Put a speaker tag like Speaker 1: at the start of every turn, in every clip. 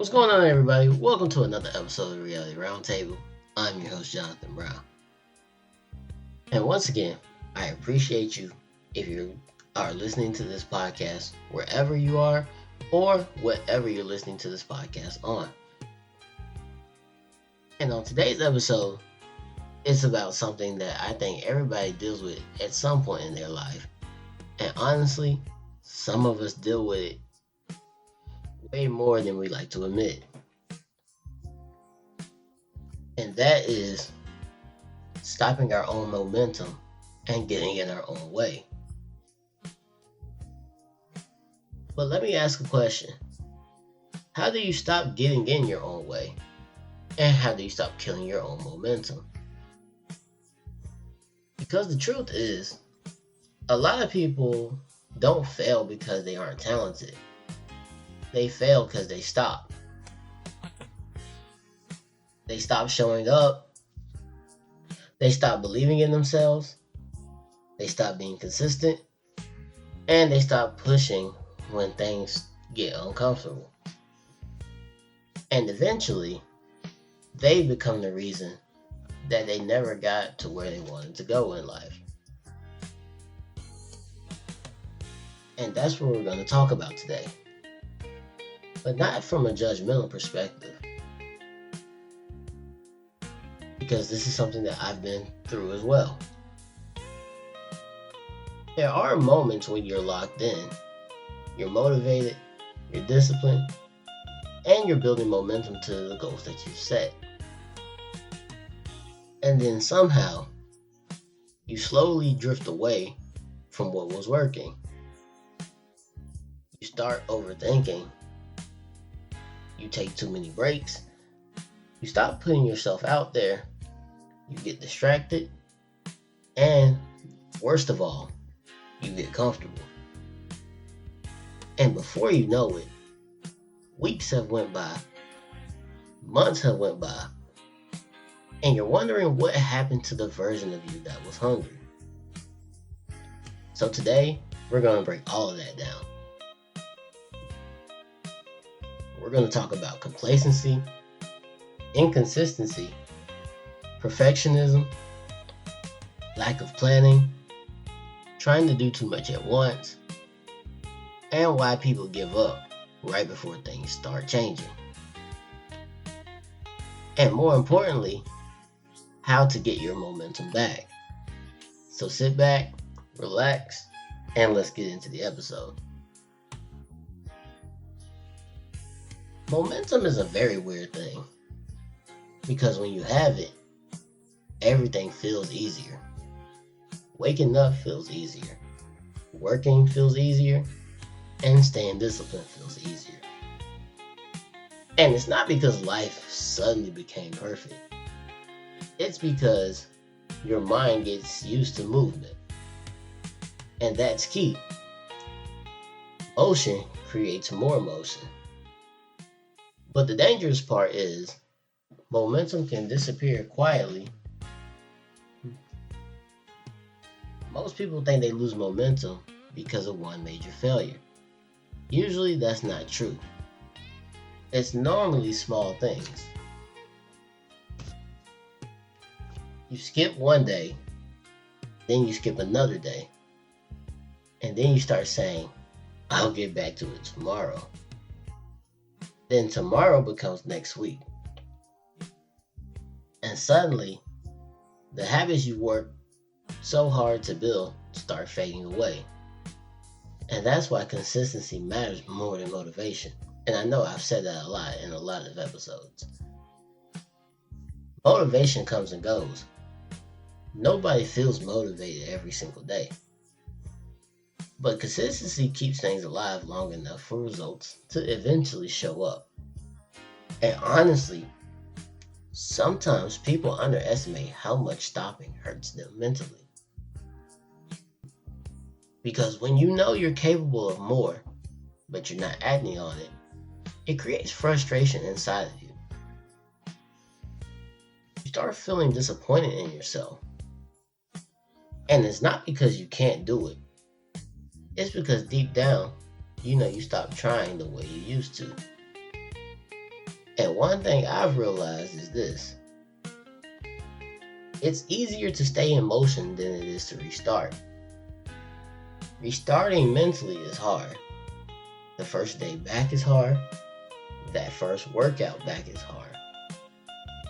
Speaker 1: What's going on, everybody? Welcome to another episode of Reality Roundtable. I'm your host, Jonathan Brown. And once again, I appreciate you if you are listening to this podcast wherever you are or whatever you're listening to this podcast on. And on today's episode, it's about something that I think everybody deals with at some point in their life. And honestly, some of us deal with it way more than we like to admit. And that is stopping our own momentum and getting in our own way. But let me ask a question. How do you stop getting in your own way? And how do you stop killing your own momentum? Because the truth is, a lot of people don't fail because they aren't talented. They fail because they stop. They stop showing up. They stop believing in themselves. They stop being consistent. And they stop pushing when things get uncomfortable. And eventually, they become the reason that they never got to where they wanted to go in life. And that's what we're going to talk about today. But not from a judgmental perspective. Because this is something that I've been through as well. There are moments when you're locked in. You're motivated, you're disciplined, and you're building momentum to the goals that you've set. And then somehow, you slowly drift away from what was working. You start overthinking. You take too many breaks. You stop putting yourself out there. You get distracted. And worst of all, you get comfortable. And before you know it, weeks have went by. Months have went by. And you're wondering what happened to the version of you that was hungry. So today, we're going to break all of that down. We're going to talk about complacency, inconsistency, perfectionism, lack of planning, trying to do too much at once, and why people give up right before things start changing. And more importantly, how to get your momentum back. So sit back, relax, and let's get into the episode. Momentum is a very weird thing because when you have it, everything feels easier. Waking up feels easier. Working feels easier. And staying disciplined feels easier. And it's not because life suddenly became perfect. It's because your mind gets used to movement. And that's key. Motion creates more motion. But the dangerous part is, momentum can disappear quietly. Most people think they lose momentum because of one major failure. Usually that's not true. It's normally small things. You skip one day, then you skip another day, and then you start saying, I'll get back to it tomorrow. Then tomorrow becomes next week. And suddenly, the habits you worked so hard to build start fading away. And that's why consistency matters more than motivation. And I know I've said that a lot in a lot of episodes. Motivation comes and goes. Nobody feels motivated every single day. But consistency keeps things alive long enough for results to eventually show up. And honestly, sometimes people underestimate how much stopping hurts them mentally. Because when you know you're capable of more, but you're not acting on it, it creates frustration inside of you. You start feeling disappointed in yourself. And it's not because you can't do it. It's because deep down, you know you stopped trying the way you used to. And one thing I've realized is this: it's easier to stay in motion than it is to restart. Restarting mentally is hard. The first day back is hard. That first workout back is hard.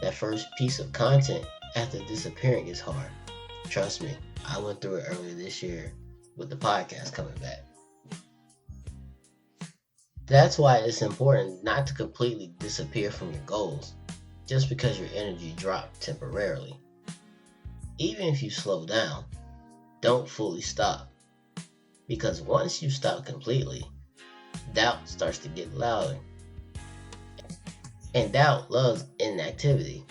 Speaker 1: That first piece of content after disappearing is hard. Trust me, I went through it earlier this year with the podcast coming back. That's why it's important not to completely disappear from your goals just because your energy dropped temporarily. Even if you slow down, don't fully stop. Because once you stop completely, doubt starts to get louder. And doubt loves inactivity.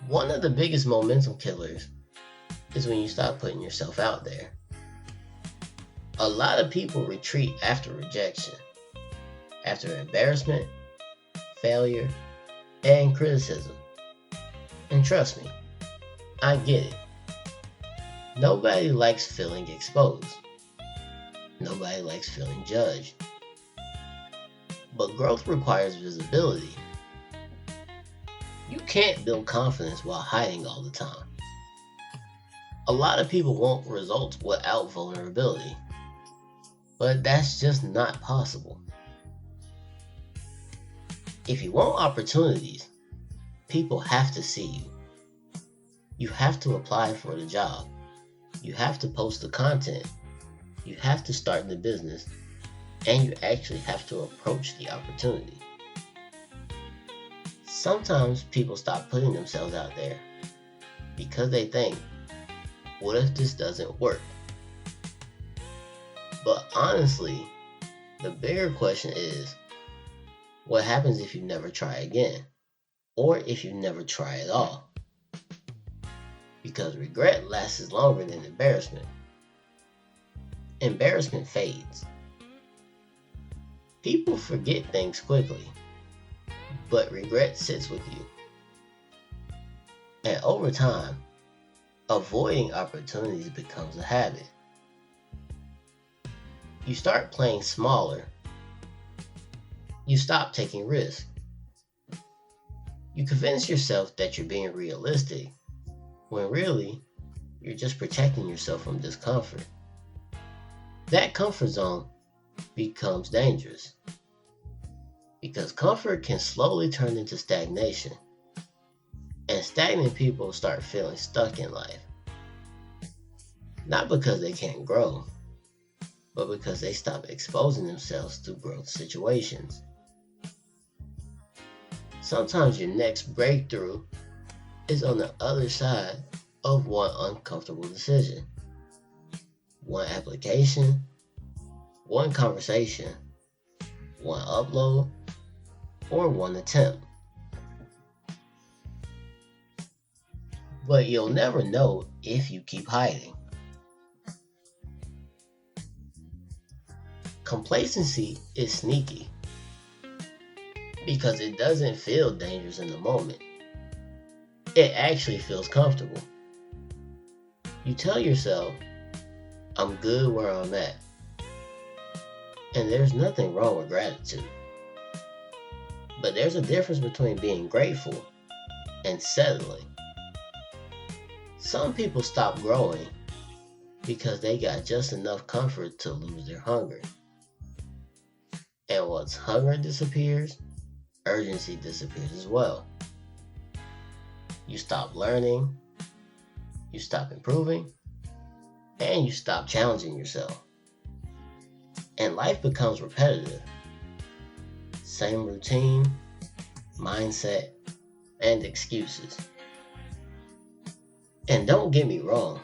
Speaker 1: One of the biggest momentum killers is when you stop putting yourself out there. A lot of people retreat after rejection, after embarrassment, failure, and criticism. And trust me, I get it. Nobody likes feeling exposed. Nobody likes feeling judged. But growth requires visibility. You can't build confidence while hiding all the time. A lot of people want results without vulnerability, but that's just not possible. If you want opportunities, people have to see you. You have to apply for the job. You have to post the content. You have to start the business. And you actually have to approach the opportunity. Sometimes people stop putting themselves out there because they think, what if this doesn't work? But honestly, the bigger question is, what happens if you never try again? Or if you never try at all? Because regret lasts longer than embarrassment. Embarrassment fades. People forget things quickly, but regret sits with you. And over time, avoiding opportunities becomes a habit. You start playing smaller. You stop taking risks. You convince yourself that you're being realistic, when really, you're just protecting yourself from discomfort. That comfort zone becomes dangerous because comfort can slowly turn into stagnation, and stagnant people start feeling stuck in life. Not because they can't grow, but because they stop exposing themselves to growth situations. Sometimes your next breakthrough is on the other side of one uncomfortable decision, one application, one conversation, one upload, or one attempt. But you'll never know if you keep hiding. Complacency is sneaky because it doesn't feel dangerous in the moment. It actually feels comfortable. You tell yourself, I'm good where I'm at. And there's nothing wrong with gratitude. But there's a difference between being grateful and settling. Some people stop growing because they got just enough comfort to lose their hunger. And once hunger disappears, urgency disappears as well. You stop learning, you stop improving, and you stop challenging yourself. And life becomes repetitive. Same routine, mindset, and excuses. And don't get me wrong,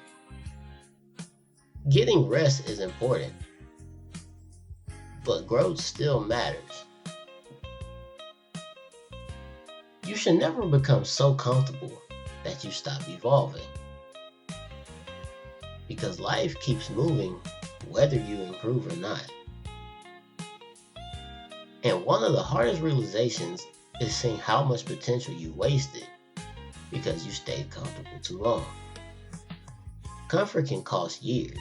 Speaker 1: getting rest is important, but growth still matters. You should never become so comfortable that you stop evolving. Because life keeps moving whether you improve or not. And one of the hardest realizations is seeing how much potential you wasted because you stayed comfortable too long. Comfort can cost years.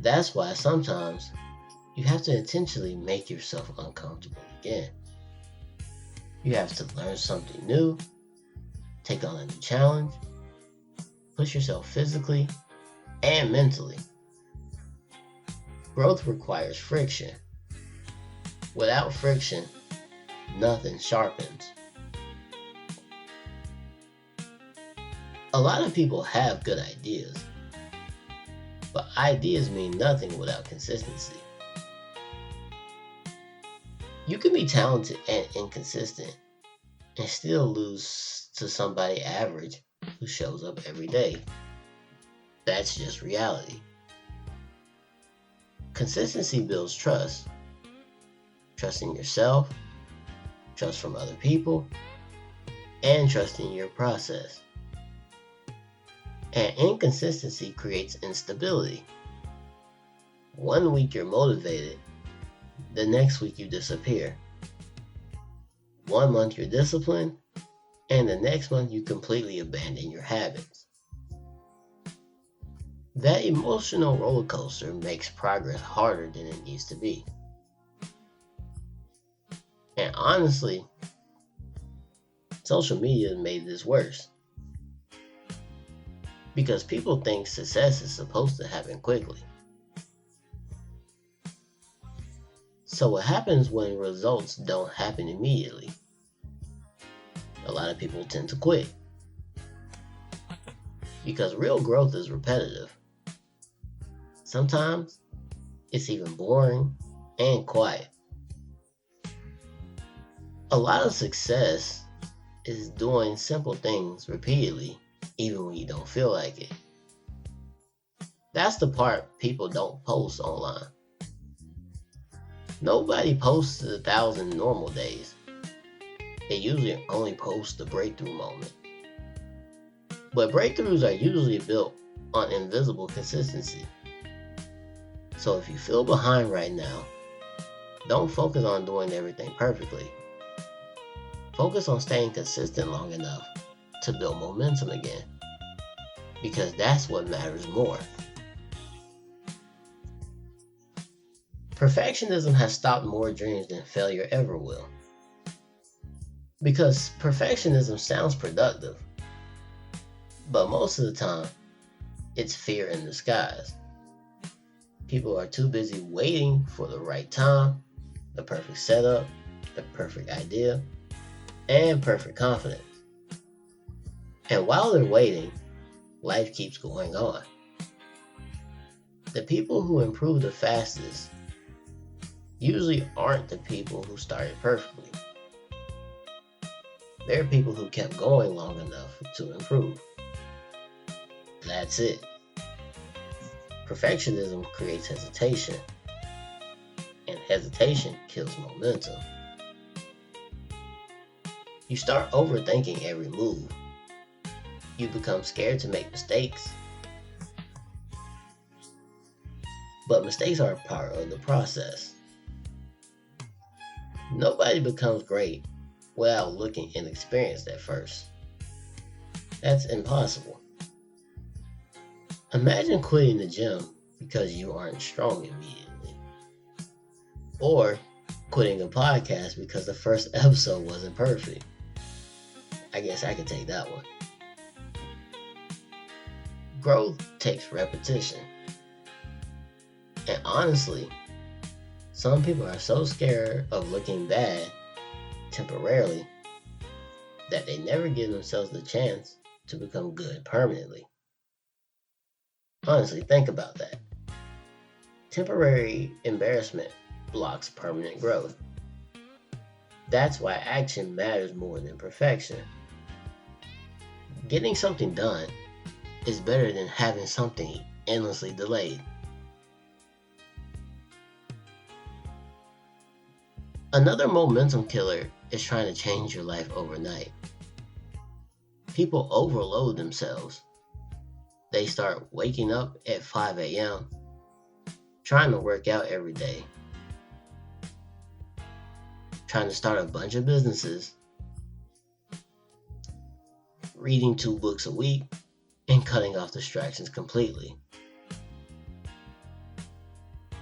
Speaker 1: That's why sometimes you have to intentionally make yourself uncomfortable again. You have to learn something new, take on a new challenge, push yourself physically and mentally. Growth requires friction. Without friction, nothing sharpens. A lot of people have good ideas, but ideas mean nothing without consistency. You can be talented and inconsistent and still lose to somebody average who shows up every day. That's just reality. Consistency builds trust. Trust in yourself, trust from other people, and trust in your process. And inconsistency creates instability. One week you're motivated, the next week you disappear. 1 month you're disciplined, and the next month you completely abandon your habits. That emotional roller coaster makes progress harder than it needs to be. And honestly, social media made this worse. Because people think success is supposed to happen quickly. So what happens when results don't happen immediately? A lot of people tend to quit. Because real growth is repetitive. Sometimes it's even boring and quiet. A lot of success is doing simple things repeatedly, even when you don't feel like it. That's the part people don't post online. Nobody posts 1,000 normal days. They usually only post the breakthrough moment. But breakthroughs are usually built on invisible consistency. So if you feel behind right now, don't focus on doing everything perfectly. Focus on staying consistent long enough to build momentum again. Because that's what matters more. Perfectionism has stopped more dreams than failure ever will. Because perfectionism sounds productive, but most of the time, it's fear in disguise. People are too busy waiting for the right time, the perfect setup, the perfect idea, and perfect confidence. And while they're waiting, life keeps going on. The people who improve the fastest usually aren't the people who started perfectly. They're people who kept going long enough to improve. That's it. Perfectionism creates hesitation, and hesitation kills momentum. You start overthinking every move. You become scared to make mistakes. But mistakes are a part of the process. Nobody becomes great without looking inexperienced at first. That's impossible. Imagine quitting the gym because you aren't strong immediately. Or quitting a podcast because the first episode wasn't perfect. I guess I could take that one. Growth takes repetition. And honestly, some people are so scared of looking bad temporarily that they never give themselves the chance to become good permanently. Honestly, think about that. Temporary embarrassment blocks permanent growth. That's why action matters more than perfection. Getting something done is better than having something endlessly delayed. Another momentum killer is trying to change your life overnight. People overload themselves. They start waking up at 5 a.m., trying to work out every day, trying to start a bunch of businesses, reading 2 books a week, and cutting off distractions completely.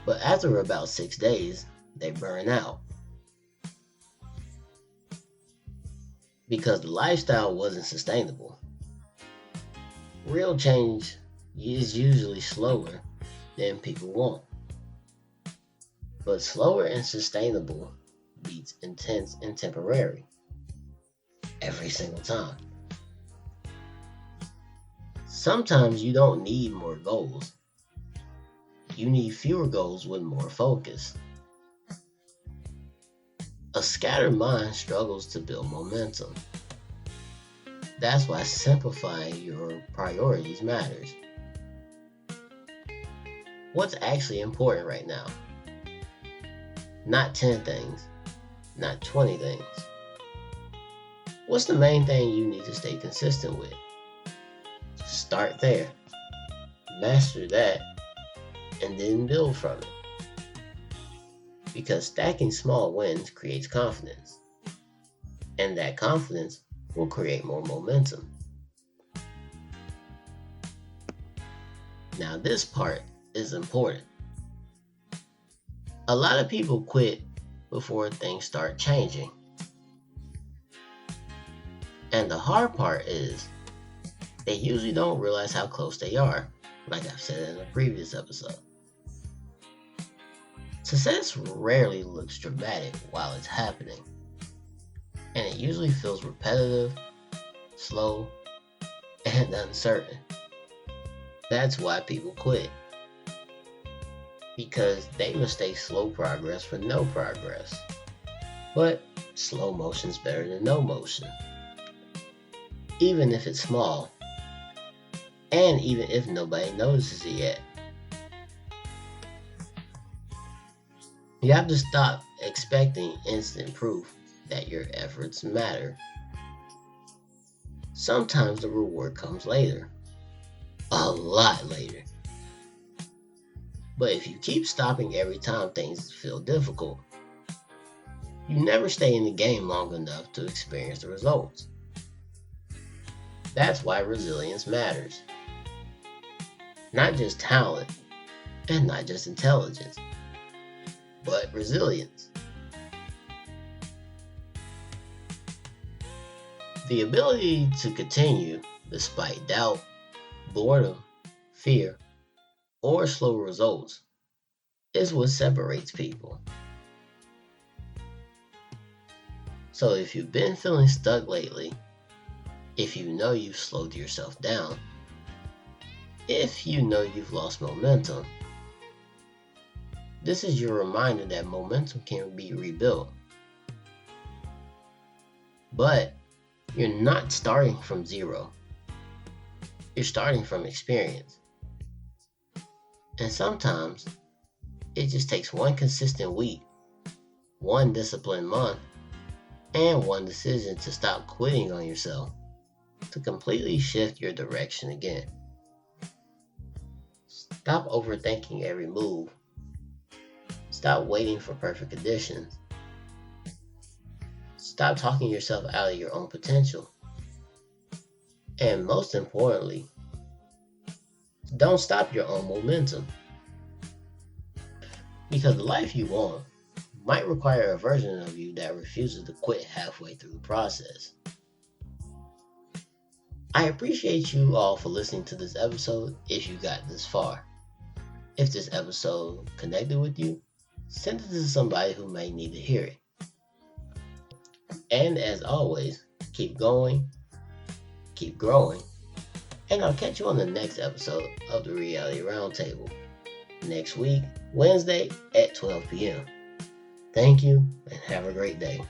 Speaker 1: But after about 6 days, they burn out because the lifestyle wasn't sustainable. Real change is usually slower than people want, but slower and sustainable beats intense and temporary every single time. Sometimes you don't need more goals. You need fewer goals with more focus. A scattered mind struggles to build momentum. That's why simplifying your priorities matters. What's actually important right now? Not 10 things, not 20 things. What's the main thing you need to stay consistent with? Start there. Master that, and then build from it. Because stacking small wins creates confidence, and that confidence will create more momentum. Now, this part is important. A lot of people quit before things start changing. And the hard part is, they usually don't realize how close they are, like I've said in a previous episode. Success rarely looks dramatic while it's happening, and it usually feels repetitive, slow, and uncertain. That's why people quit, because they mistake slow progress for no progress. But slow motion's better than no motion, even if it's small, and even if nobody notices it yet. You have to stop expecting instant proof that your efforts matter. Sometimes the reward comes later. A lot later. But if you keep stopping every time things feel difficult, you never stay in the game long enough to experience the results. That's why resilience matters. Not just talent, and not just intelligence, but resilience. The ability to continue despite doubt, boredom, fear, or slow results is what separates people. So if you've been feeling stuck lately, if you know you've slowed yourself down, if you know you've lost momentum, this is your reminder that momentum can be rebuilt. But you're not starting from zero. You're starting from experience. And sometimes it just takes one consistent week, one disciplined month, and one decision to stop quitting on yourself to completely shift your direction again. Stop overthinking every move. Stop waiting for perfect conditions. Stop talking yourself out of your own potential. And most importantly, don't stop your own momentum. Because the life you want might require a version of you that refuses to quit halfway through the process. I appreciate you all for listening to this episode if you got this far. If this episode connected with you, send it to somebody who may need to hear it. And as always, keep going, keep growing, and I'll catch you on the next episode of the Reality Roundtable next week, Wednesday at 12 p.m. Thank you and have a great day.